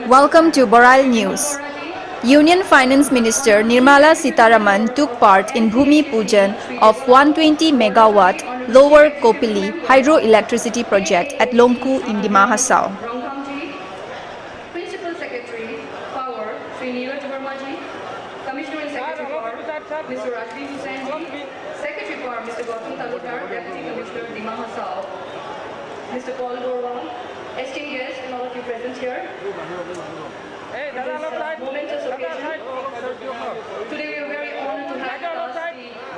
Welcome to Boral News. Union Finance Minister Nirmala Sitharaman took part in Bhumi Pujan of 120 megawatt Lower Kopili hydroelectricity project at Longku in Dimahasao. Principal Secretary, Power, Sri Neeraj Vermaji, Commissioner and Secretary Power, Mr. Rajdeep Hussain Ji, Secretary Power, Mr. Gautam Talukdar, Deputy Commissioner, Dimahasao, Mr. Paul Dorwal, esteemed guests and all of you present here. This momentous occasion. Today we are very honored to have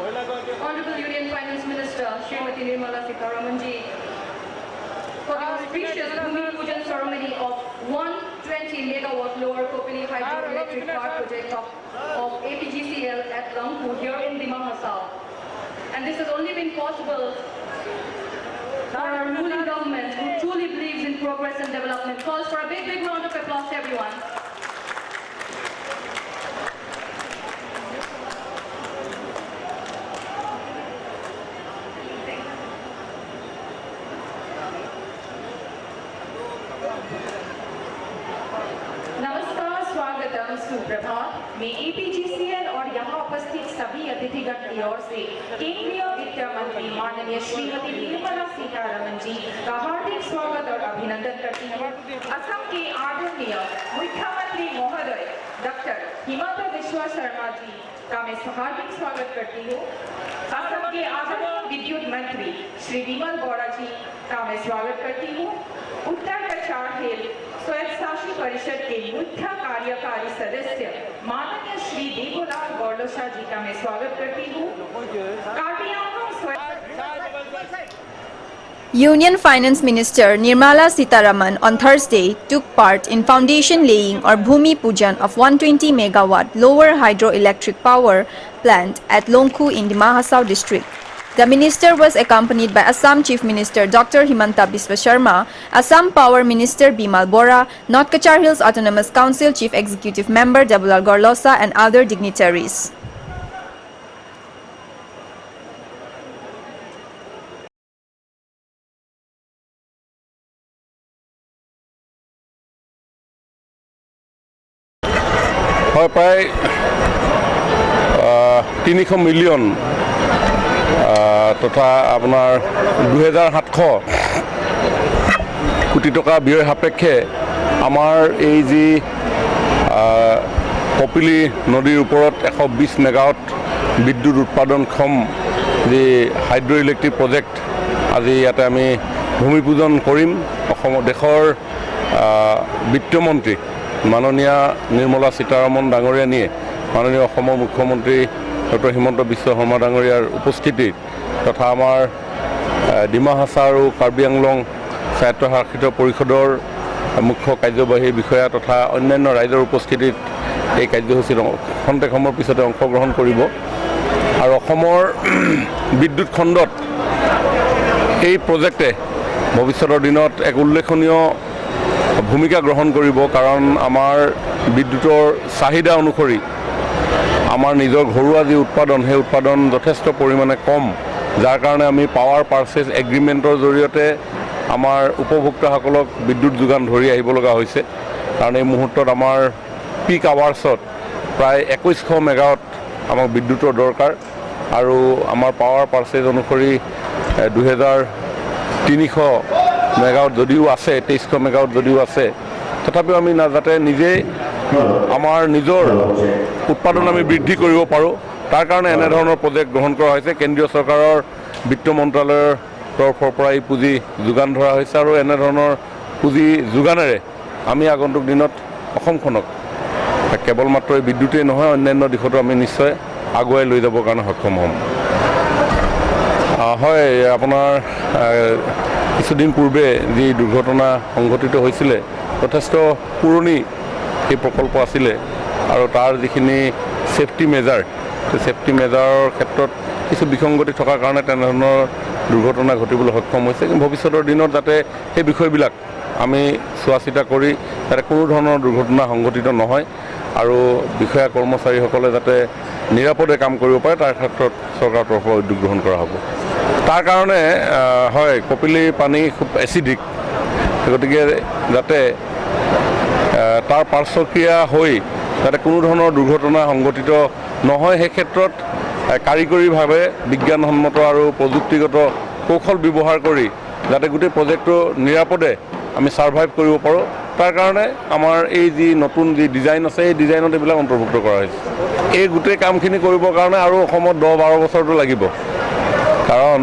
with us the Honorable Union Finance Minister, Srimati Nirmala Sitharaman Ji, for the auspicious Bhumi Pujan ceremony of 120 megawatt Lower Kopili hydroelectric power project of APGCL at Longku here in Dimahasao. And this has only been possible for our ruling government who truly believes in progress and development. Calls for a big round of applause to everyone. नमस्कार, स्वागतम, सुप्रभात। मैं APGCL और यहाँ उपस्थित सभी अतिथिगण की ओर से केंद्रीय वित्त मंत्री माननीय श्रीमती निर्मला सीतारमण जी का हार्दिक स्वागत और अभिनंदन करती हूँ। असम के आदरणीय मुख्यमंत्री महोदय डॉक्टर हिमंता बिस्वा शर्मा जी का मैं हार्दिक स्वागत करती हूँ। असम के आदरणीय विद्युत मंत्री श्री विमल गौड़ा जी का मैं स्वागत करती हूँ। उत्तर कछाड़ हिल स्वयंशासी परिषद के मुख्य कार्यकारी सदस्य माननीय श्री देवलाल गौडोसा जी का मैं स्वागत करती हूँ। Union Finance Minister Nirmala Sitharaman on Thursday took part in foundation laying or Bhumi Pujan of 120 megawatt lower hydroelectric power plant at Longku in Dimahasao district. The minister was accompanied by Assam Chief Minister Dr. Himanta Biswa Sharma, Assam Power Minister Bimal Bora, North Kachar Hills Autonomous Council Chief Executive Member Deblal Gorlosa and other dignitaries. প্ৰায় 300 million তথা আপোনাৰ 2700 কোটি টকা ব্যয় সাপেক্ষে আমাৰ এই যি কপিলি নদীৰ ওপৰত 120 মেগাৱাট বিদ্যুৎ উৎপাদনক্ষম যি হাইড্ৰ ইলেক্ট্ৰিক প্ৰজেক্ট আজি ইয়াতে আমি ভূমি পূজন কৰিম। অসমৰ দেশৰ বিত্তমন্ত্ৰী মাননীয় নিৰ্মলা সীতাৰমণ ডাঙৰীয়ানীয়ে মাননীয় অসমৰ মুখ্যমন্ত্ৰী ডক্টৰ হিমন্ত বিশ্ব শৰ্মা ডাঙৰীয়াৰ উপস্থিতিত তথা আমাৰ ডিমাহাছাও আৰু কাৰ্বি আংলং স্বায়ত্তশাসিত পৰিষদৰ মুখ্য কাৰ্যবাহী বিষয়া তথা অন্যান্য ৰাইজৰ উপস্থিতিত এই কাৰ্যসূচীত খন্তেক সময়ৰ পিছতে অংশগ্ৰহণ কৰিব আৰু অসমৰ বিদ্যুৎ খণ্ডত এই প্ৰজেক্টে ভৱিষ্যতৰ দিনত এক উল্লেখনীয় ভূমিকা গ্ৰহণ কৰিব। কাৰণ আমাৰ বিদ্যুতৰ চাহিদা অনুসৰি আমাৰ নিজৰ ঘৰুৱা যি উৎপাদন সেই উৎপাদন যথেষ্ট পৰিমাণে কম, যাৰ কাৰণে আমি পাৱাৰ পাৰ্চেজ এগ্ৰিমেণ্টৰ জৰিয়তে আমাৰ উপভোক্তাসকলক বিদ্যুৎ যোগান ধৰি আহিব লগা হৈছে। কাৰণ এই মুহূৰ্তত আমাৰ পিক আৱাৰ্ছত প্ৰায় 2100 মেগাৱাট আমাক বিদ্যুতৰ দৰকাৰ আৰু আমাৰ পাৱাৰ পাৰ্চেজ অনুসৰি 2300 মেগাৱাট যদিও আছে, 2300 মেগাৱাট যদিও আছে, তথাপিও আমি যাতে নিজে আমাৰ নিজৰ উৎপাদন আমি বৃদ্ধি কৰিব পাৰোঁ তাৰ কাৰণে এনেধৰণৰ প্ৰজেক্ট গ্ৰহণ কৰা হৈছে। কেন্দ্ৰীয় চৰকাৰৰ বিত্ত মন্ত্ৰালয়ৰ তৰফৰ পৰা এই পুঁজি যোগান ধৰা হৈছে আৰু এনেধৰণৰ পুঁজি যোগানেৰে আমি আগন্তুক দিনত অসমখনক কেৱল মাত্ৰ এই বিদ্যুতেই নহয় অন্যান্য দিশতো আমি নিশ্চয় আগুৱাই লৈ যাবৰ কাৰণে সক্ষম হ'ম। হয়, আপোনাৰ কিছুদিন পূৰ্বে যি দুৰ্ঘটনা সংঘটিত হৈছিলে যথেষ্ট পুৰণি এই প্ৰকল্প আছিলে আৰু তাৰ যিখিনি সেফটি মেজাৰ সেই সেফটি মেজাৰৰ ক্ষেত্ৰত কিছু বিসংগতি থকাৰ কাৰণে তেনেধৰণৰ দুৰ্ঘটনা ঘটিবলৈ সক্ষম হৈছে। কিন্তু ভৱিষ্যতৰ দিনত যাতে সেই বিষয়বিলাক আমি চোৱা চিতা কৰি যাতে কোনো ধৰণৰ দুৰ্ঘটনা সংঘটিত নহয় আৰু বিষয়া কৰ্মচাৰীসকলে যাতে নিৰাপদে কাম কৰিব পাৰে তাৰ ক্ষেত্ৰত চৰকাৰৰ তৰফৰ পৰা উদ্যোগ গ্ৰহণ কৰা হ'ব। তাৰ কাৰণে হয় কপিলিৰ পানী খুব এচিডিক, গতিকে যাতে তাৰ পাৰ্শ্বক্ৰিয়া হৈ যাতে কোনো ধৰণৰ দুৰ্ঘটনা সংঘটিত নহয় সেই ক্ষেত্ৰত কাৰিকৰীভাৱে বিজ্ঞানসন্মত আৰু প্ৰযুক্তিগত কৌশল ব্যৱহাৰ কৰি যাতে গোটেই প্ৰজেক্টটো নিৰাপদে আমি ছাৰ্ভাইভ কৰিব পাৰোঁ তাৰ কাৰণে আমাৰ এই যি নতুন যি ডিজাইন আছে এই ডিজাইনত এইবিলাক অন্তৰ্ভুক্ত কৰা হৈছে এই গোটেই কামখিনি কৰিবৰ কাৰণে আৰু অসমত 10-12 বছৰটো লাগিব কাৰণ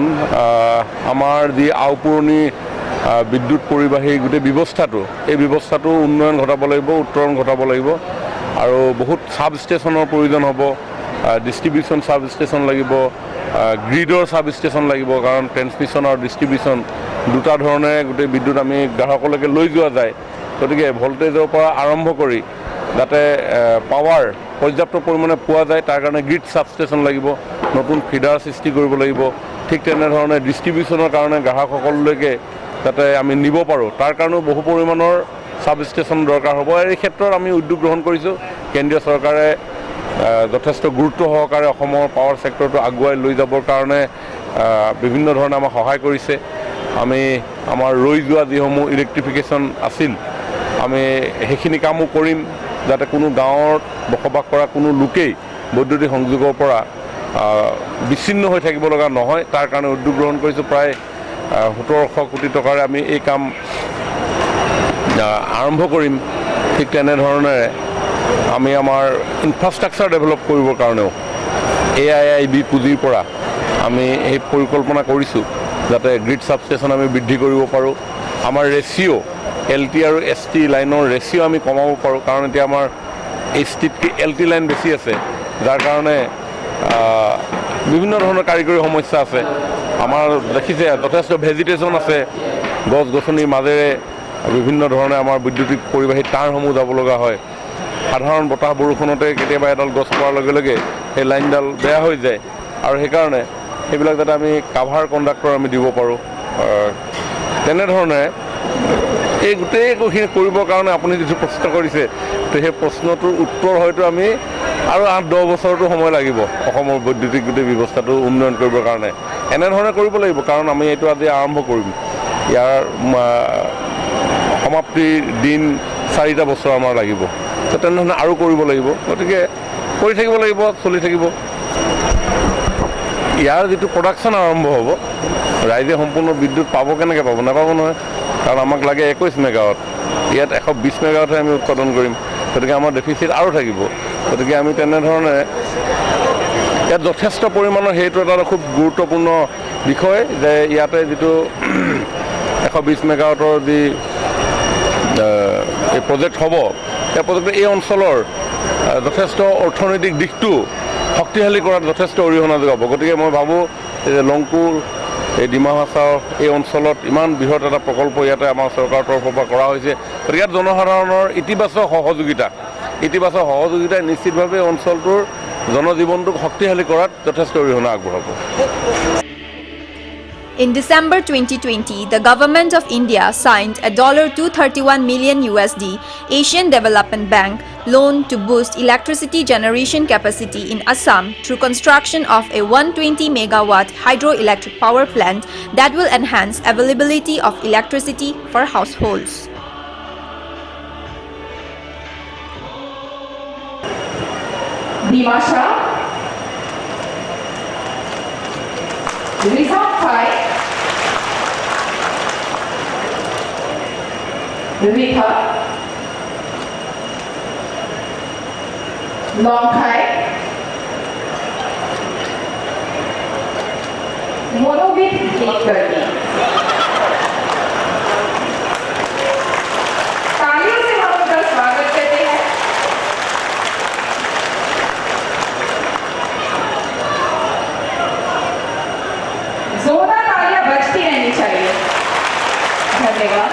আমাৰ যি আওপুৰণি বিদ্যুৎ পৰিবাহী গোটেই ব্যৱস্থাটো এই ব্যৱস্থাটো উন্নয়ন ঘটাব লাগিব উত্তৰণ ঘটাব লাগিব আৰু বহুত সাব ষ্টেচনৰ প্ৰয়োজন হ'ব ডিষ্ট্ৰিবিউশ্যন সাব ষ্টেচন লাগিব গ্ৰিডৰ সাব ষ্টেচন লাগিব কাৰণ ট্ৰেন্সমিশ্যন আৰু ডিষ্ট্ৰিবিউশ্যন দুটা ধৰণে গোটেই বিদ্যুৎ আমি গ্ৰাহকলৈকে লৈ যোৱা যায় গতিকে ভল্টেজৰ পৰা আৰম্ভ কৰি যাতে পাৱাৰ পৰ্যাপ্ত পৰিমাণে পোৱা যায় তাৰ কাৰণে গ্ৰিড সাব ষ্টেচন লাগিব নতুন ফিডাৰ সৃষ্টি কৰিব লাগিব ঠিক তেনেধৰণে ডিষ্ট্ৰিবিউশ্যনৰ কাৰণে গ্ৰাহকসকললৈকে যাতে আমি নিব পাৰোঁ তাৰ কাৰণেও বহু পৰিমাণৰ সাব ষ্টেচন দৰকাৰ হ'ব আৰু এই ক্ষেত্ৰত আমি উদ্যোগ গ্ৰহণ কৰিছোঁ কেন্দ্ৰীয় চৰকাৰে যথেষ্ট গুৰুত্ব সহকাৰে অসমৰ পাৱাৰ ছেক্টৰটো আগুৱাই লৈ যাবৰ কাৰণে বিভিন্ন ধৰণে আমাক সহায় কৰিছে আমি আমাৰ ৰৈ যোৱা যিসমূহ ইলেক্ট্ৰিফিকেশ্যন আছিল আমি সেইখিনি কামো কৰিম যাতে কোনো গাঁৱত বসবাস কৰা কোনো লোকেই বৈদ্যুতিক সংযোগৰ পৰা বিচ্ছিন্ন হৈ থাকিব লগা নহয় তাৰ কাৰণে উদ্যোগ গ্ৰহণ কৰিছোঁ প্ৰায় 1700 কোটি টকাৰে আমি এই কাম আৰম্ভ কৰিম ঠিক তেনেধৰণে আমি আমাৰ ইনফ্ৰাষ্ট্ৰাকচাৰ ডেভেলপ কৰিবৰ কাৰণেও AIIB পুঁজিৰ পৰা আমি এই পৰিকল্পনা কৰিছোঁ যাতে গ্ৰিড সাব ষ্টেচন আমি বৃদ্ধি কৰিব পাৰোঁ আমাৰ ৰেচিঅ' LT আৰু ST লাইনৰ ৰেচিঅ' আমি কমাব পাৰোঁ কাৰণ এতিয়া আমাৰ STতকৈ LT লাইন বেছি আছে যাৰ কাৰণে বিভিন্ন ধৰণৰ কাৰিকৰী সমস্যা আছে আমাৰ দেখিছে যথেষ্ট ভেজিটেশ্যন আছে গছ গছনিৰ মাজেৰে বিভিন্ন ধৰণে আমাৰ বৈদ্যুতিক পৰিবাহী তাঁৰসমূহ যাব লগা হয় সাধাৰণ বতাহ বৰষুণতে কেতিয়াবা এডাল গছ পৰাৰ লগে লগে সেই লাইনডাল বেয়া হৈ যায় আৰু সেইকাৰণে সেইবিলাক যাতে আমি কাভাৰ কণ্ডাক্টৰ আমি দিব পাৰোঁ তেনেধৰণে এই গোটেইখিনি কৰিবৰ কাৰণে আপুনি যিটো প্ৰশ্ন কৰিছে তো সেই প্ৰশ্নটোৰ উত্তৰ হয়তো আমি আৰু 8-10 বছৰটো সময় লাগিব অসমৰ বৈদ্যুতিক গোটেই ব্যৱস্থাটো উন্নয়ন কৰিবৰ কাৰণে এনেধৰণে কৰিব লাগিব কাৰণ আমি এইটো আজি আৰম্ভ কৰিম ইয়াৰ সমাপ্তিৰ দিন 4টা বছৰ আমাৰ লাগিব তো তেনেধৰণে আৰু কৰিব লাগিব গতিকে কৰি থাকিব লাগিব চলি থাকিব ইয়াৰ যিটো প্ৰডাকশ্যন আৰম্ভ হ'ব ৰাইজে সম্পূৰ্ণ বিদ্যুৎ পাব কেনেকৈ পাব নাপাব নহয় কাৰণ আমাক লাগে 21 মেগাৱাট ইয়াত 120 মেগাৱাটহে আমি উৎপাদন কৰিম গতিকে আমাৰ ডেফিচিট আৰু থাকিব গতিকে আমি তেনেধৰণে ইয়াত যথেষ্ট পৰিমাণৰ সেইটো এটা খুব গুৰুত্বপূৰ্ণ বিষয় যে ইয়াতে যিটো 120 মেগাৱাটৰ যি এই প্ৰজেক্ট হ'ব এই প্ৰজেক্টে এই অঞ্চলৰ যথেষ্ট অৰ্থনৈতিক দিশটো শক্তিশালী কৰাত যথেষ্ট অৰিহণা যোগাব গতিকে মই ভাবোঁ যে লংকুৰ এই ডিমা হাছাও এই অঞ্চলত ইমান বৃহৎ এটা প্ৰকল্প ইয়াতে আমাৰ চৰকাৰৰ তৰফৰ পৰা কৰা হৈছে গতিকে ইয়াত জনসাধাৰণৰ ইতিবাচক সহযোগিতাই নিশ্চিতভাৱে অঞ্চলটোৰ জনজীৱনটোক শক্তিশালী কৰাত যথেষ্ট অৰিহণা আগবঢ়াব In December 2020, the government of India signed a $231 million Asian Development Bank loan to boost electricity generation capacity in Assam through construction of a 120 megawatt hydroelectric power plant that will enhance availability of electricity for households. Dimasha, Rizafai, Ritha, Longkai, Monovit Nikari. तालियों से हम उनका स्वागत करते हैं। जोरदार तालियां बजती रहनी चाहिए। धन्यवाद।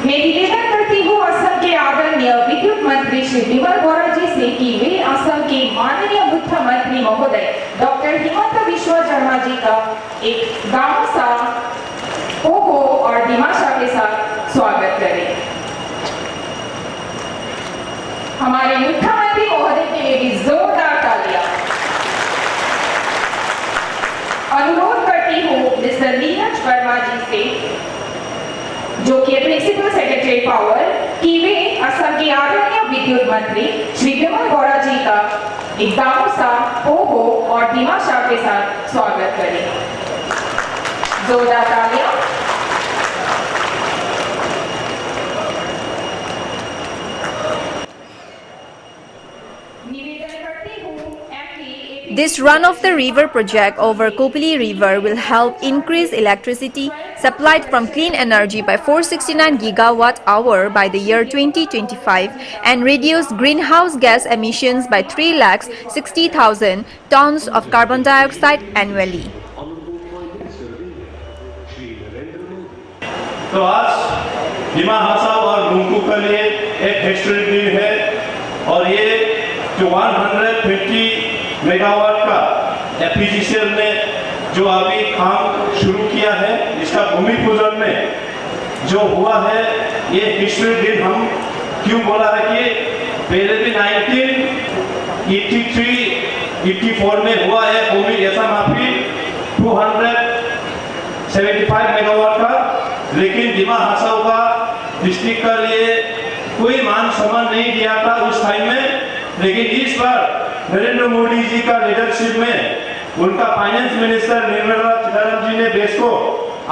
मैं निवेदन करती हूँ असम के आदरणीय विद्युत मंत्री श्री विमल गौड़ा जी से कि वे असम के माननीय मुख्यमंत्री महोदय डॉक्टर हिमंत बिश्व शर्मा जी का एक गांव सा पोको और दिमाशा के साथ स्वागत करें। हमारे मुख्यमंत्री महोदय के लिए भी जोरदार तालियां। अनुरोध करती हूँ मिस्टर नीरज वर्मा जी से, जो कि प्रिंसिपल सेक्रेटरी पावर, कि वे असम के आदरणीय विद्युत मंत्री श्री विमल गौड़ा जी का एक दामोसा, ओहो और दिमाशा के साथ स्वागत करें। जोरदार तालियां। This run-of-the-river project over Kopili River will help increase electricity supplied from clean energy by 469 gigawatt-hour by the year 2025 and reduce greenhouse gas emissions by 360,000 tons of carbon dioxide annually. तो आज दिमा हासाव और लुंगकू के लिए एक हिस्टोरिक दिन है और ये जो 150 मेगावाट का एपीजीसीएल ने जो अभी काम शुरू किया है, इसका भूमि पूजन में जो हुआ है, ये हिस्टोरिक दिन हम क्यों बोला है कि पहले भी 1983-84 में हुआ है भूमि ऐसा माफी 275 मेगावाट का, लेकिन दिमा हासाव का डिस्ट्रिक्ट का लिए कोई मान सम्मान नहीं दिया था उस टाइम में। लेकिन इस बार नरेंद्र मोदी जी का लीडरशिप में उनका फाइनेंस मिनिस्टर निर्मला सीतारमण जी ने देश को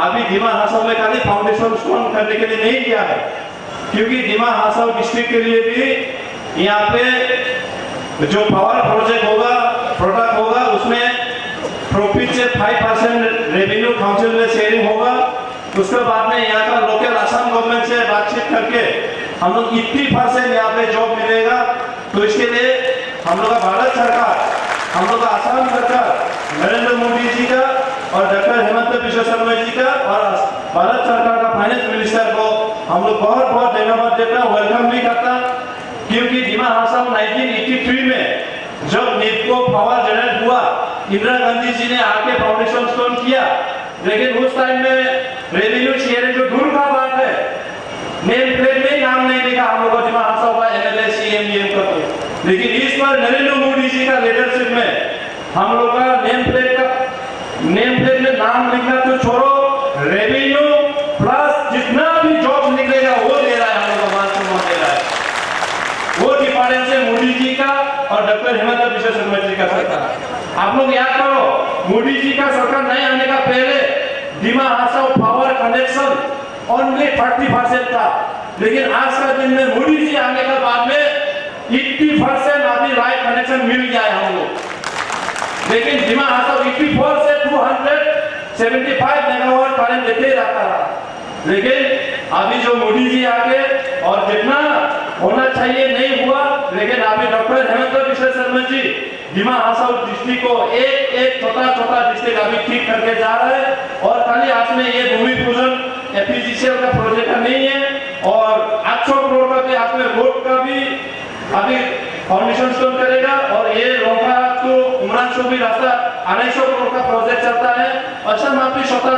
अभी दिमा हासाव में खाली फाउंडेशन स्टोन करने के लिए नहीं दिया है, क्योंकि दिमा हासाव डिस्ट्रिक्ट के लिए भी यहाँ पे जो पावर प्रोजेक्ट होगा, प्रोडक्ट होगा, उसमें प्रॉफिट से 5% रेवेन्यू काउंसिल में शेयरिंग होगा। उसके बाद में यहाँ का लोकल असम गवर्नमेंट से बातचीत करके हम लोग 80% यहाँ पे जॉब मिलेगा। तो इसके लिए हम लोग का भारत सरकार, हम लोग का असम सरकार, नरेंद्र मोदी जी का और डॉक्टर हेमंत बिश्व शर्मा जी का और भारत सरकार का फाइनेंस मिनिस्टर को हम लोग बहुत बहुत धन्यवाद देता, वेलकम भी करता, क्योंकि दिमा हासाव 1983 में जब नीपको पावर जनरेट हुआ, इंदिरा गांधी जी ने आके फाउंडेशन स्टोन किया, लेकिन उस टाइम में रेवेन्यू शेयरिंग जो दूर का बात है, नेम प्लेट में नाम नहीं लिखा हम लोग दिमा हासाव का एमएलए सीएम ईएम का। तो लेकिन इस बार नरेंद्र मोदी जी का लीडरशिप में हम लोग का नेम प्लेट में नाम लिखना तो छोड़ो, रेवेन्यू प्लस जितना भी जॉब निकलेगा वो दे रहा है, हम लोग का मान सम्मान दे रहा है। वो डिफरेंस है मोदी जी का और डॉक्टर हेमंत बिश्व शर्मा जी का सरकार। आप लोग याद करो, मोदी जी का सरकार नहीं आने का पहले दिमा हासाव पावर कनेक्शन ओनली 30% था, लेकिन आज का दिन में मोदी जी आने के बाद में 80% अभी लाइट कनेक्शन मिल गया है हम लोग। लेकिन दिमा हासाव 84 से 275 मेगावाट करंट देते रहता रहा, लेकिन अभी जो मोदी जी आके और जितना होना चाहिए नहीं हुआ, लेकिन अभी डॉक्टर हेमंत बिश्व शर्मा जी दिमा हासाव डिस्ट्रिक्ट को एक छोटा डिस्ट्रिक्ट अभी ठीक करके जा रहा है। और खाली आज में ये भूमि पूजन एपीजीसीएल का प्रोजेक्ट का नहीं है, और 800 करोड़ का भी आपने रोड का भी अभी फाउंडेशन स्टोन करेगा, और ये लोका तो उमरान भी रास्ता 250 करोड़ का प्रोजेक्ट चलता है। अच्छा माफी छोटा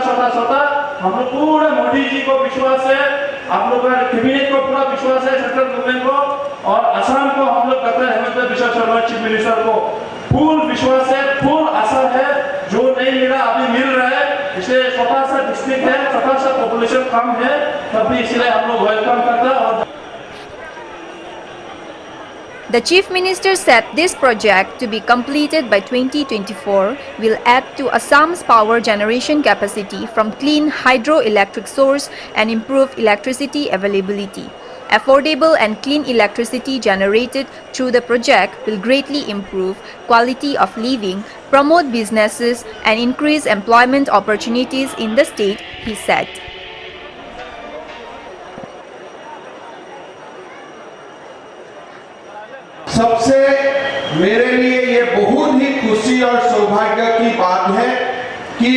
हम लोग पूरा मोदी जी को विश्वास है, आप लोग का कैबिनेट को पूरा विश्वास है, सेंट्रल गवर्नमेंट को और असम को हम लोग doctor Hemant Biswa Sharma chief minister को फुल विश्वास है, फुल आशा है, जो नहीं मिला अभी मिल रहा है। इसलिए छोटा सा डिस्ट्रिक्ट है, छोटा सा पॉपुलेशन कम है, तभी इसलिए हम लोग वेलकम करते हैं। और The Chief Minister said this project, to be completed by 2024, will add to Assam's power generation capacity from clean hydroelectric source and improve electricity availability. Affordable and clean electricity generated through the project will greatly improve quality of living, promote businesses, and increase employment opportunities in the state, he said. सबसे मेरे लिए ये बहुत ही खुशी और सौभाग्य की बात है कि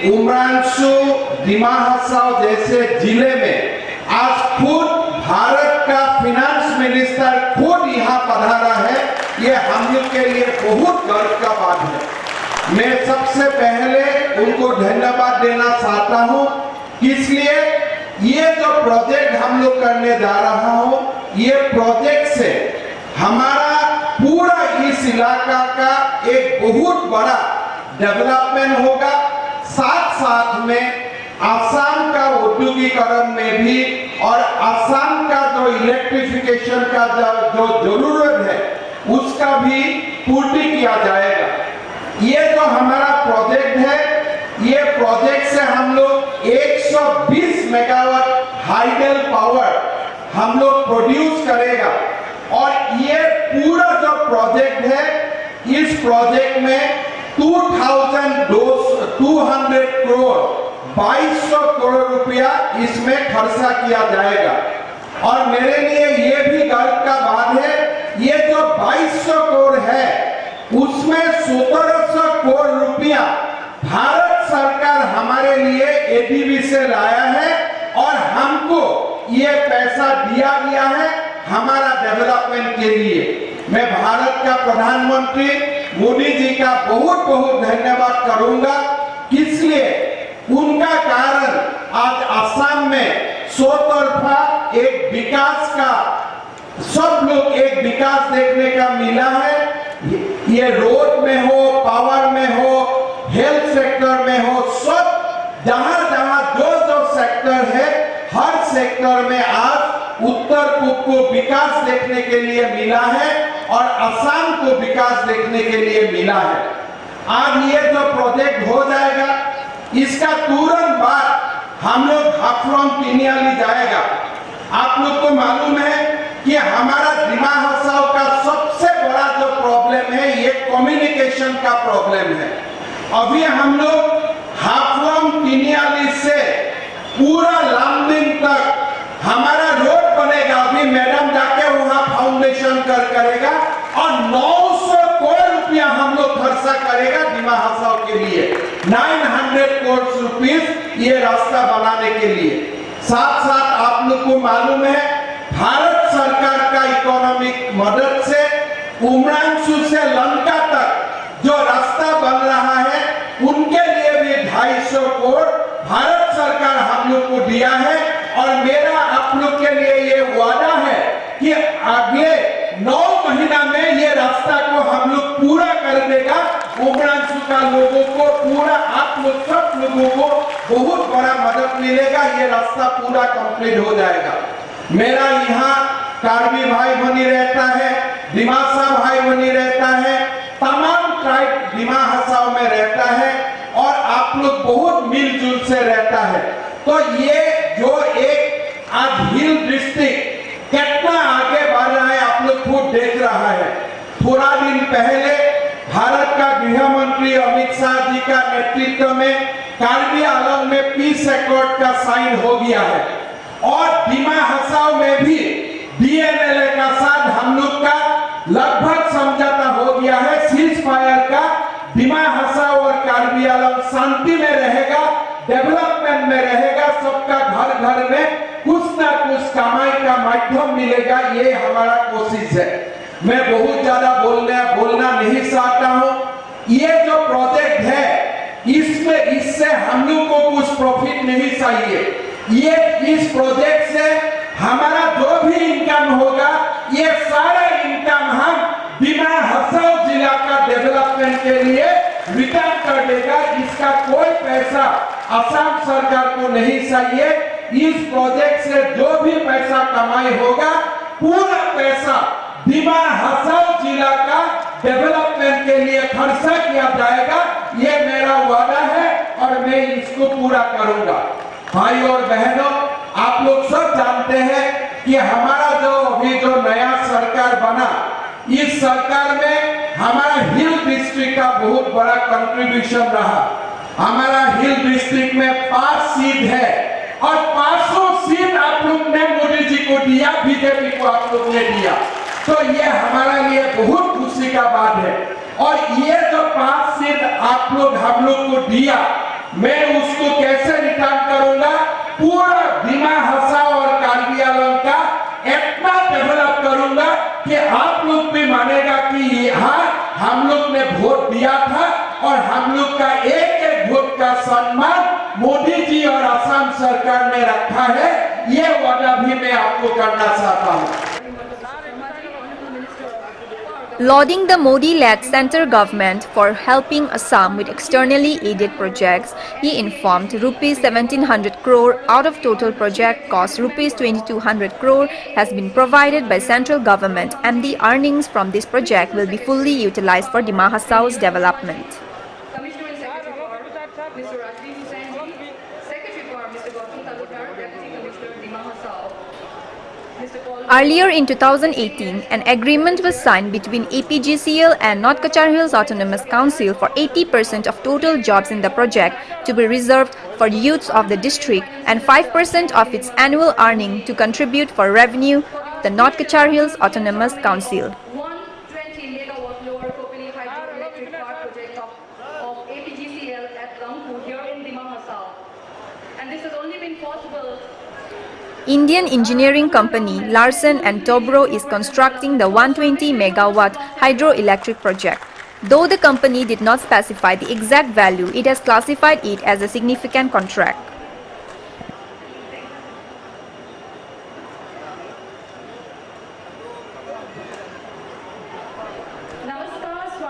उमरांशु दिमा हासाव जैसे जिले में आज खुद भारत का फिनांस मिनिस्टर खुद यहाँ पधारा है। ये हम लोग के लिए बहुत गर्व का बात है। मैं सबसे पहले उनको धन्यवाद देना चाहता हूँ, इसलिए ये जो प्रोजेक्ट हम लोग करने जा रहा हूँ, ये प्रोजेक्ट से हम बड़ा डेवलपमेंट होगा। साथ साथ में आसाम का औद्योगिकरण में भी और आसाम का जो इलेक्ट्रिफिकेशन का जो जरूरत है उसका भी पूर्ति किया जाएगा। ये जो हमारा प्रोजेक्ट है, ये प्रोजेक्ट से हम लोग 120 मेगावाट हाइडल पावर हम लोग प्रोड्यूस करेगा। और ये पूरा जो प्रोजेक्ट है, इस प्रोजेक्ट में 2,200 करोड़ 2200 करोड़ रुपया इसमें खर्चा किया जाएगा। और मेरे लिए ये भी गर्व का बात है, ये जो 2200 करोड़ है उसमें 1700 करोड़ रुपया भारत सरकार हमारे लिए एडीबी से लाया है और हमको ये पैसा दिया गया है हमारा डेवलपमेंट के लिए। मैं भारत का प्रधानमंत्री मोदी जी का बहुत बहुत धन्यवाद करूंगा, इसलिए उनका कारण आज असम में 100 तरफा एक विकास का, सब लोग एक विकास देखने का मिला है। ये रोड में हो, पावर में हो, हेल्थ सेक्टर में हो, सब जहां जहां जो जो सेक्टर है, हर सेक्टर में आज उत्तर पूर्व को विकास देखने के लिए मिला है और असम को विकास देखने के लिए मिला है। आज ये जो प्रोजेक्ट हो जाएगा, इसका तुरंत बाद हम लोग हाफलंग तिनियाली जाएगा। आप लोग को मालूम है कि हमारा डिमा हसाओ का सबसे बड़ा जो प्रॉब्लम है, ये कम्युनिकेशन का प्रॉब्लम है। अभी हम लोग हाफलंग तिनियाली से पूरा लामडिंग तक हमारा रोड बनेगा। अभी मैडम जाके वहां फाउंडेशन करेगा और 900 करोड़ रुपया हम लोग खर्चा करेगा डिमा हसाओ के लिए, 900 करोड़ रुपीस ये रास्ता बनाने के लिए। साथ साथ आप लोग को मालूम है भारत सरकार का इकोनॉमिक मदद से उमरांचू से लंका तक जो रास्ता बन रहा है, उनके लिए भी 250 करोड़ भारत सरकार हम लोग को दिया है। और मेरा आप लोग के लिए ये वादा है कि अगले 9 महीना में ये रास्ता को हम लोग पूरा कर देगा। उमरांचू का लोगों को पूरा, आप लोग सब लोगों को बहुत बड़ा मदद मिलेगा, ये रास्ता पूरा कंप्लीट हो जाएगा। मेरा यहाँ कार्बी भाई बनी रहता है, दिमासा भाई बनी रहता है, तमाम ट्राइब डिमा हसाओ में रहता है और आप लोग बहुत मिलजुल से रहता है। तो ये जो एक आज हिल डिस्ट्रिक्ट कितना आगे बढ़ रहा है आप लोग खुद देख रहा है। थोड़ा दिन पहले भारत का गृह मंत्री अमित शाह जी का नेतृत्व में कार्बी आंगलॉन्ग में पीस एकॉर्ड का साइन हो गया है और डिमा हसाओ में भी डीएमएलए का साथ हम लोग का लगभग समझौता हो गया है सीज फायर का। डिमा हसाओ और कार्बी आंगलॉन्ग शांति में रहेगा, डेवलपमेंट में रहेगा, सबका घर घर में कुछ ना कुछ कमाई का माध्यम मिलेगा, ये हमारा कोशिश है। मैं बहुत ज्यादा बोलना नहीं चाहता हूँ। ये जो प्रोजेक्ट है इसमें इससे हम लोग को कुछ प्रॉफिट नहीं चाहिए। ये इस प्रोजेक्ट से हमारा जो भी इनकम होगा, ये सारा इनकम हम डिमा हसाओ जिला का डेवलपमेंट के लिए रिटर्न कर देगा। इसका कोई पैसा असम सरकार को नहीं चाहिए। इस प्रोजेक्ट से जो भी पैसा कमाई होगा, पूरा पैसा डिमा हसाओ जिला का डेवलपमेंट के लिए खर्चा किया जाएगा। ये मेरा वादा है और मैं इसको पूरा करूंगा। भाई और बहनों, आप लोग सब जानते हैं कि हमारा जो अभी जो नया सरकार बना, इस सरकार में हमारा हिल डिस्ट्रिक्ट का बहुत बड़ा कंट्रीब्यूशन रहा। हमारा हिल डिस्ट्रिक्ट में 5 सीट है और 500 सीट आप लोग ने मोदी जी को दिया, बीजेपी को आप लोग ने दिया। तो ये हमारा लिए बहुत खुशी का बात है। और ये जो 5 सीट आप लोग हम लोग को दिया, मैं उसको कैसे रिटर्न करूंगा, पूरा डिमा हसाओ और कार्बी आंगलॉन्ग का इतना डेवलप करूंगा कि आप लोग भी मानेगा कि यहाँ हम लोग ने वोट दिया था और हम लोग का एक एक वोट का सम्मान मोदी जी और असम सरकार ने रखा है। ये वादा भी मैं आपको करना चाहता हूँ। Lauding the Modi-led centre government for helping Assam with externally aided projects, he informed Rs 1,700 crore out of total project cost Rs 2,200 crore has been provided by central government, and the earnings from this project will be fully utilized for Dima Hasao's development. Commissioner and Secretary for Mr. Rajdeep Hussain Ji, Secretary for Mr. Gautam Talukar, Deputy Commissioner Dima Hasao. Mr. Paul Earlier in 2018, an agreement was signed between APGCL and North Cachar Hills Autonomous Council for 80% of total jobs in the project to be reserved for youths of the district and 5% of its annual earning to contribute for revenue to the North Cachar Hills Autonomous Council. 120 megawatt lower Kopili hydroelectric power project of APGCL at Rangpur here in Dima Hasao. And this has only been possible. Indian engineering company Larsen & Toubro is constructing the 120 megawatt hydroelectric project. Though the company did not specify the exact value, it has classified it as a significant contract.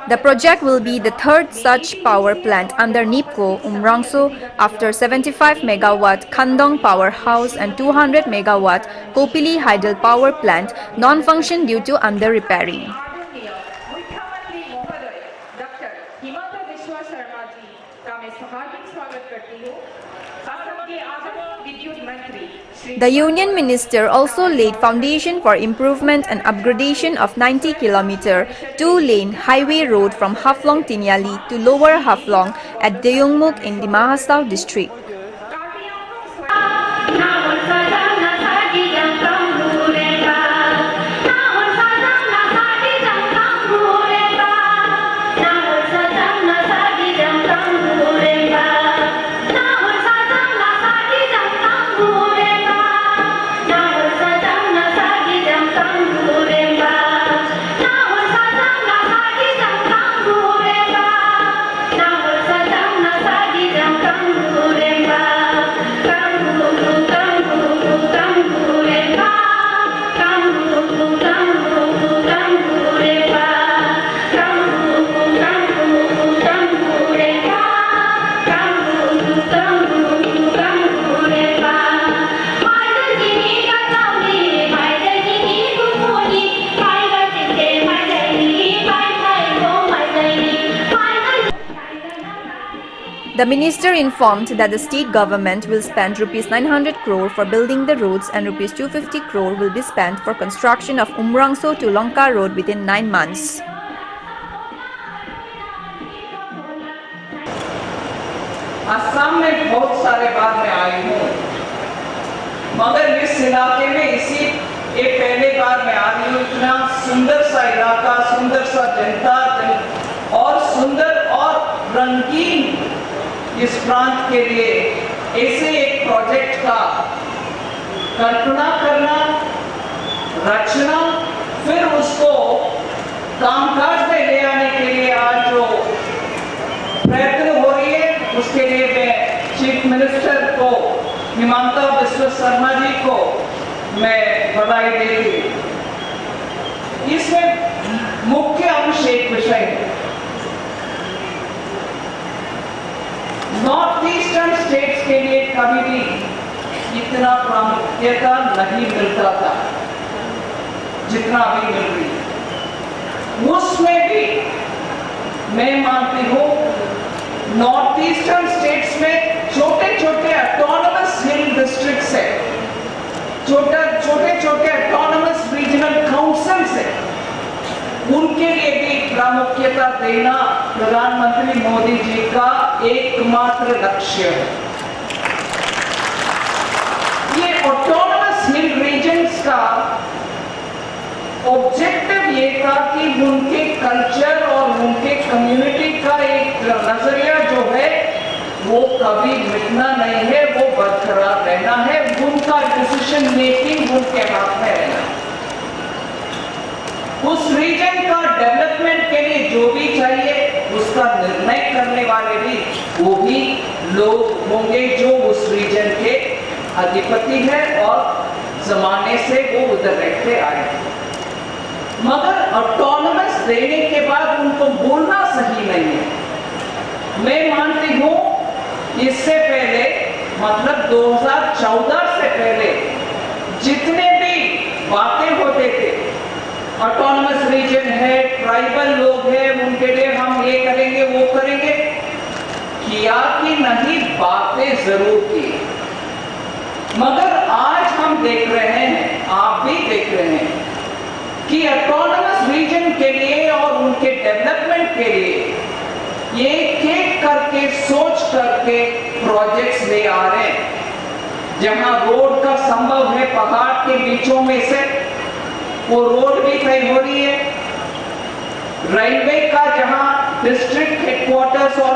The project will be the third such power plant under NIPCO Umrangso after 75 megawatt Khandong powerhouse and 200 megawatt Kopili hydel power plant non-function due to under-repairing. मुख्यमंत्री महोदय doctor Himanta Biswa Sharma ji का मैं हार्दिक स्वागत करती हूँ। असम के आदरणीय विद्युत मंत्री Shri The Union Minister also laid foundation for improvement and upgradation of 90-kilometer two-lane highway road from Haflong Tinyali to Lower Haflong at Deyongmuk in Dima Hasao district. The minister informed that the state government will spend Rs 900 crore for building the roads and Rs 250 crore will be spent for construction of Umrangso to Lonka road within 9 months. Assam में बहुत सारे बार मैं आई हूँ, मगर इस इलाके में इसी एक पहले बार मैं आ रही हूँ। इतना सुंदर सा इलाका, सुंदर सा जनता और सुंदर और रंगीन इस प्रांत के लिए ऐसे एक प्रोजेक्ट का कल्पना करना, रचना, फिर उसको कामकाज में ले आने के लिए आज जो प्रयत्न हो रही है, उसके लिए मैं चीफ मिनिस्टर को हिमंता बिस्वा शर्मा जी को मैं बधाई देती हूँ। इसमें मुख्य अंश एक विषय है, नॉर्थ ईस्टर्न स्टेट्स के लिए कभी भी इतना प्रामुख्यता नहीं मिलता था जितना अभी मिल रही है। उसमें भी मैं मानती हूँ नॉर्थ ईस्टर्न स्टेट्स में छोटे छोटे ऑटोनमस हिल डिस्ट्रिक्ट्स है, छोटे छोटे ऑटोनमस रीजनल काउंसिल्स है, उनके लिए भी प्रामुख्यता देना प्रधानमंत्री मोदी जी का एकमात्र लक्ष्य है। ये ऑटोनमस हिल रीजन्स का ऑब्जेक्टिव ये था कि उनके कल्चर और उनके कम्युनिटी का एक नजरिया जो है वो कभी मिटना नहीं है, वो बरकरार रहना है, उनका डिसीजन मेकिंग उनके हाथ में रहना है। उस रीजन का डेवलपमेंट के लिए जो भी चाहिए उसका निर्णय करने वाले भी वो भी लोग होंगे जो उस रीजन के अधिपति है और जमाने से वो उधर रहते आए हैं। मगर ऑटोनमस देने के बाद उनको बोलना सही नहीं है। मैं मानती हूँ इससे पहले मतलब 2014 से पहले जितने भी बातें होते थे, ऑटोनमस रीजन है, ट्राइबल लोग हैं, उनके लिए हम ये करेंगे वो करेंगे, किया कि नहीं, बातें जरूर की। मगर आज हम देख रहे हैं, आप भी देख रहे हैं कि ऑटोनमस रीजन के लिए और उनके डेवलपमेंट के लिए एक एक करके सोच करके प्रोजेक्ट्स ले आ रहे हैं। जहां रोड का संभव है पहाड़ के बीचों में से वो रोड भी तय हो रही है। रेलवे का जहां डिस्ट्रिक्ट हेडक्वार्टर्स और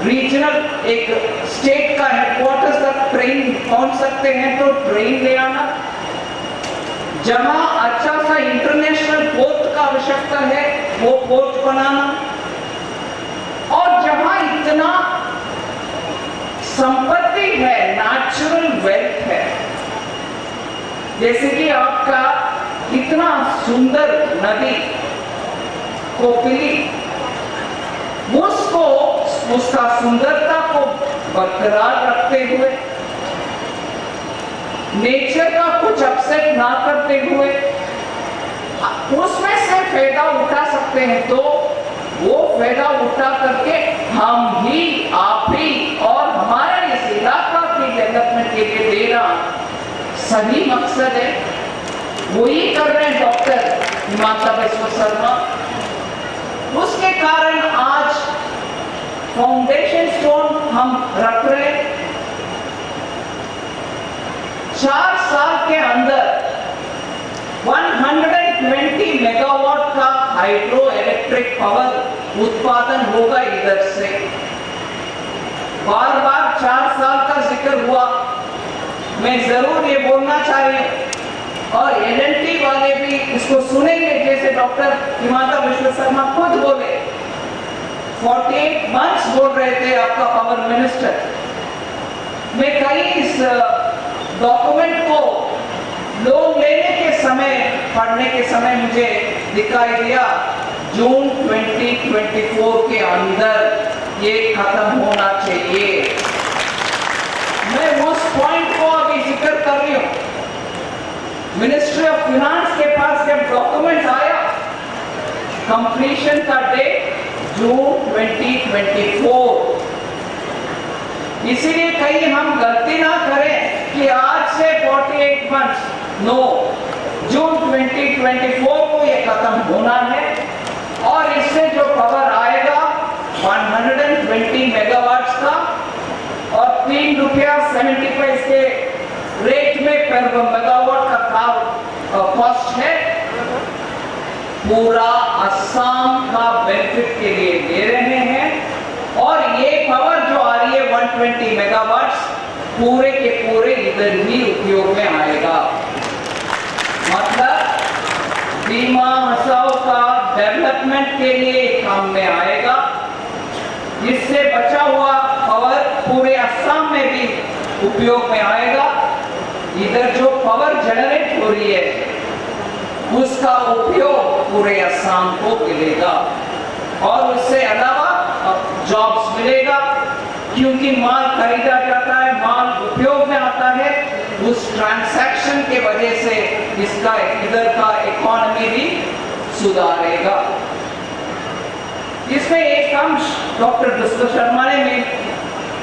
रीजनल एक स्टेट का हेडक्वार्टर्स तक ट्रेन पहुंच सकते हैं तो ट्रेन ले आना। जहां अच्छा सा इंटरनेशनल पोर्ट का आवश्यकता है वो पोर्ट बनाना। और जहां इतना संपत्ति है, नेचुरल वेल्थ है, जैसे कि आपका इतना सुंदर नदी कोपिली, उसको उसका सुंदरता को बरकरार रखते हुए, नेचर का कुछ अपसेट ना करते हुए उसमें से फायदा उठा सकते हैं, तो वो फायदा उठा करके हम ही, आप ही और हमारे इस इलाका की डेवलपमेंट के लिए देना सही मकसद है। वही कर रहे हैं डॉक्टर हिमांता बिस्वा शर्मा। उसके कारण आज फाउंडेशन स्टोन हम रख रहे हैं। 4 साल के अंदर 120 मेगावाट का हाइड्रो इलेक्ट्रिक पावर उत्पादन होगा इधर से। बार बार 4 साल का जिक्र हुआ, मैं जरूर ये बोलना चाहिए और एलएनटी वाले भी इसको सुनेंगे, जैसे डॉक्टर हिमांता बिस्वा शर्मा खुद बोले, 48 मंथ्स बोल रहे थे आपका पावर मिनिस्टर। मैं कहीं इस डॉक्यूमेंट को लोन लेने के समय, पढ़ने के समय मुझे दिखाई दिया जून 2024 के अंदर ये खत्म होना चाहिए। मैं उस पॉइंट को अभी जिक्र कर रही हूं। मिनिस्ट्री ऑफ फाइनेंस के पास जब डॉक्यूमेंट आया, कंप्लीशन का डेट जून 2024, इसीलिए कहीं हम गलती ना करें कि आज से 48 मंथ्स, नो, जून 2024 को ये खत्म होना है। और इससे जो पावर आएगा 120 मेगावाट्स का और 3 रुपया 70 पैसे रेट में पर मेगावाट का कॉस्ट है, पूरा असम का बेनिफिट के लिए दे रहे हैं। और ये पावर जो आ रही है 120 मेगावाट्स पूरे के पूरे इधर ही उपयोग में आएगा। मतलब दीमा हसाओ का डेवलपमेंट के लिए काम में आएगा। इससे बचा हुआ पावर पूरे असम में भी उपयोग में आएगा। इधर जो पावर जनरेट हो रही है उसका उपयोग पूरे असम को मिलेगा और उससे अलावा जॉब्स मिलेगा, क्योंकि माल खरीदा जाता है, माल उपयोग में आता है, उस ट्रांजैक्शन के वजह से इसका इधर का इकोनॉमी भी सुधारेगा। इसमें एक अंश डॉक्टर बिस्वा शर्मा ने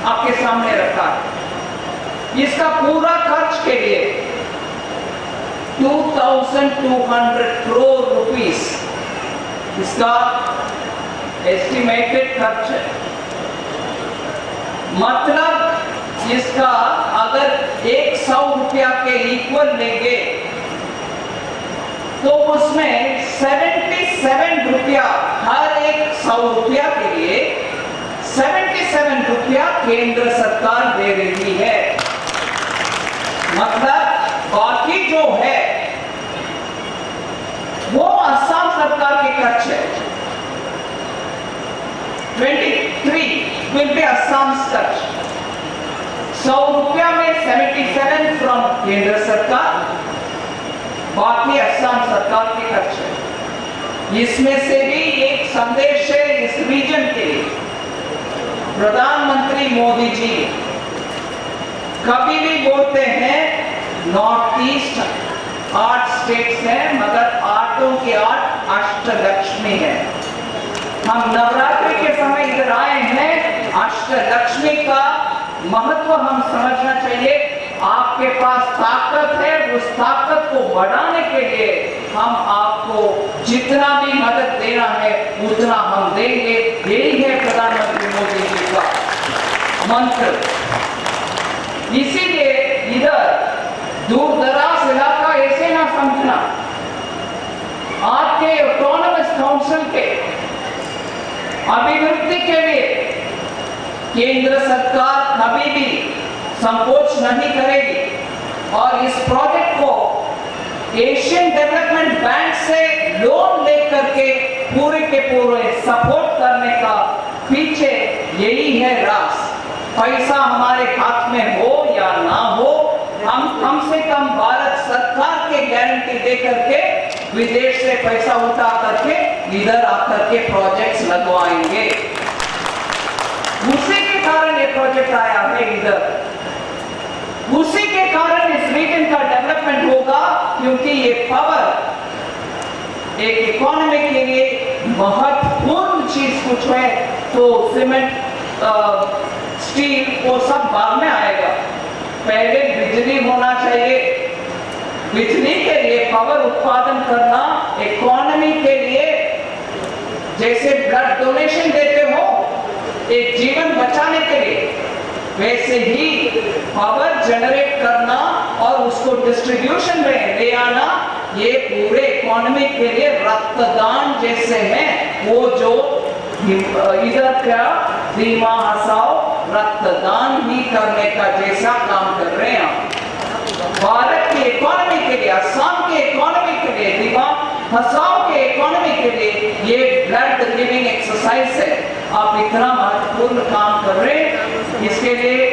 आपके सामने रखा है। इसका पूरा खर्च के लिए 2200 करोड़ रुपीस इसका एस्टिमेटेड खर्च है। मतलब इसका अगर 100 रुपया के इक्वल लेंगे तो उसमें 77 रुपया, हर एक 100 रुपया के लिए 77 रुपया केंद्र सरकार दे रही है। मतलब बाकी जो है वो असम सरकार के खर्च है। 23 will be Assam's touch. 100 रुपया में 77 फ्रॉम केंद्र सरकार, बाकी असम सरकार के खर्च है। इसमें से भी एक संदेश है इस रीजन के लिए। प्रधानमंत्री मोदी जी कभी भी बोलते हैं नॉर्थ ईस्ट 8 स्टेट्स हैं, मगर 8 की 8 अष्टलक्ष्मी है। हम नवरात्रि के समय इधर आए हैं, अष्टलक्ष्मी का महत्व हम समझना चाहिए। आपके पास ताकत है, उस ताकत को बढ़ाने के लिए हम आपको जितना भी मदद देना है उतना हम देंगे। यही है प्रधानमंत्री मोदी जी का मंत्र। इसीलिए इधर दूर दराज इलाका ऐसे ना समझना, आपके ऑटोनमस काउंसिल के अभिवृद्धि के लिए केंद्र सरकार कभी भी संकोच नहीं करेगी और इस प्रोजेक्ट को एशियन डेवलपमेंट बैंक से लोन लेकर के पूरे के पूरे सपोर्ट करने का पीछे यही है राज। पैसा हमारे हाथ में हो या ना हो, हम कम से कम भारत सरकार के गारंटी दे करके विदेश से पैसा उठा करके इधर आकर के प्रोजेक्ट्स लगवाएंगे। उसी के कारण ये प्रोजेक्ट आया है इधर, उसी के कारण इस रीजन का डेवलपमेंट होगा, क्योंकि ये पावर एक इकोनॉमी के लिए महत्वपूर्ण चीज कुछ है तो सीमेंट स्टील वो सब बाद में आएगा। पहले बिजली होना चाहिए। बिजली के लिए पावर उत्पादन करना इकोनॉमी के लिए, जैसे ब्लड डोनेशन देते हो एक जीवन बचाने के लिए, वैसे ही पावर जनरेट करना और उसको डिस्ट्रीब्यूशन में ले आना, ये पूरे इकोनॉमी के लिए रक्तदान जैसे है। वो जो इधर का धीमा हसाव रक्तदान ही करने का जैसा काम कर रहे हैं। भारत की इकोनॉमी के लिए, असम के इकोनॉमी के लिए, धीमा हसाव के इकोनॉमी के लिए ये ब्लड गिविंग एक्सरसाइज है। आप इतना महत्वपूर्ण काम कर रहे हैं, इसके लिए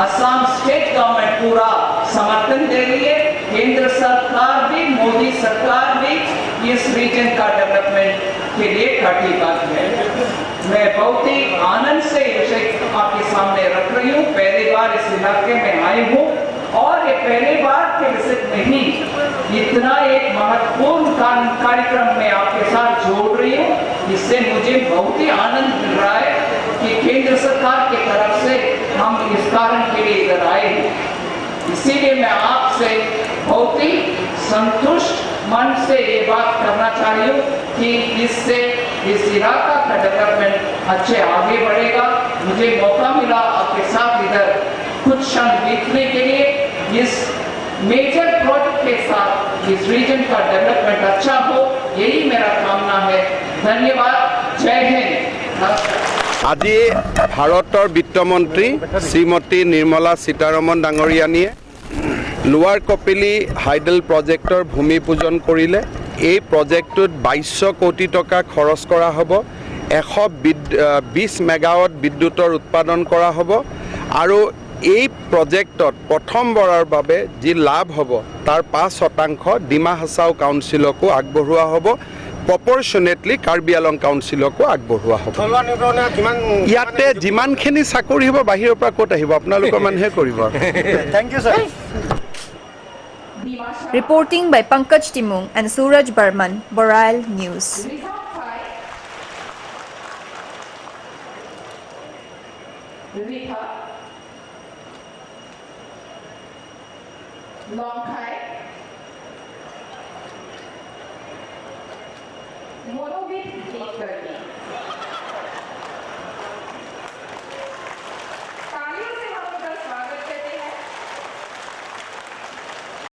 असम स्टेट गवर्नमेंट पूरा समर्थन दे रही है। केंद्र सरकार भी, मोदी सरकार भी इस रीजन का डेवलपमेंट के लिए कटिबद्ध है। मैं बहुत ही आनंद से विषय आपके सामने रख रही हूँ। पहली बार इस इलाके में आई हूँ और ये पहली बार के विजिट में ही इतना एक महत्वपूर्ण कार्यक्रम में आपके साथ जोड़ रही हूँ। इससे मुझे बहुत ही आनंद मिल रहा है कि केंद्र सरकार की तरफ से हम इस कारण के लिए इधर आए हैं। इसीलिए मैं आपसे बहुत ही संतुष्ट मन से ये बात करना चाहती हूँ कि इससे इस इलाका का डेवलपमेंट अच्छे आगे बढ़ेगा। मुझे मौका मिला आपके साथ इधर कुछ क्षण बीतने के लिए। इस मेजर प्रोजेक्ट के साथ इस रीजन का डेवलपमेंट अच्छा हो, यही मेरा कामना है। धन्यवाद। जय हिंद। नमस्कार। আজি ভাৰতৰ বিত্তমন্ত্ৰী শ্ৰীমতী নিৰ্মলা সীতাৰমণ ডাঙৰীয়ানীয়ে লোৱাৰ কপিলী হাইডেল প্ৰজেক্টৰ ভূমি পূজন কৰিলে। এই প্ৰজেক্টটোত 2200 কোটি টকা খৰচ কৰা হ'ব। 120 মেগাৱাট বিদ্যুতৰ উৎপাদন কৰা হ'ব আৰু এই প্ৰজেক্টত প্ৰথমবাৰৰ বাবে যি লাভ হ'ব তাৰ 5% ডিমা হাছাও কাউন্সিলকো আগবঢ়োৱা হ'ব। প্ৰপৰশ্যনেটলি কাৰ্বি আলং কাউন্সিলকো আগবঢ়োৱা হ'ব। ইয়াতে যিমানখিনি চাকৰি হ'ব বাহিৰৰ পৰা ক'ত আহিব, আপোনালোকৰ মানুহে কৰিব। Thank you, sir. Reporting by Pankaj Timung and Suraj Barman, Boral News. Longkai, Monovit 830.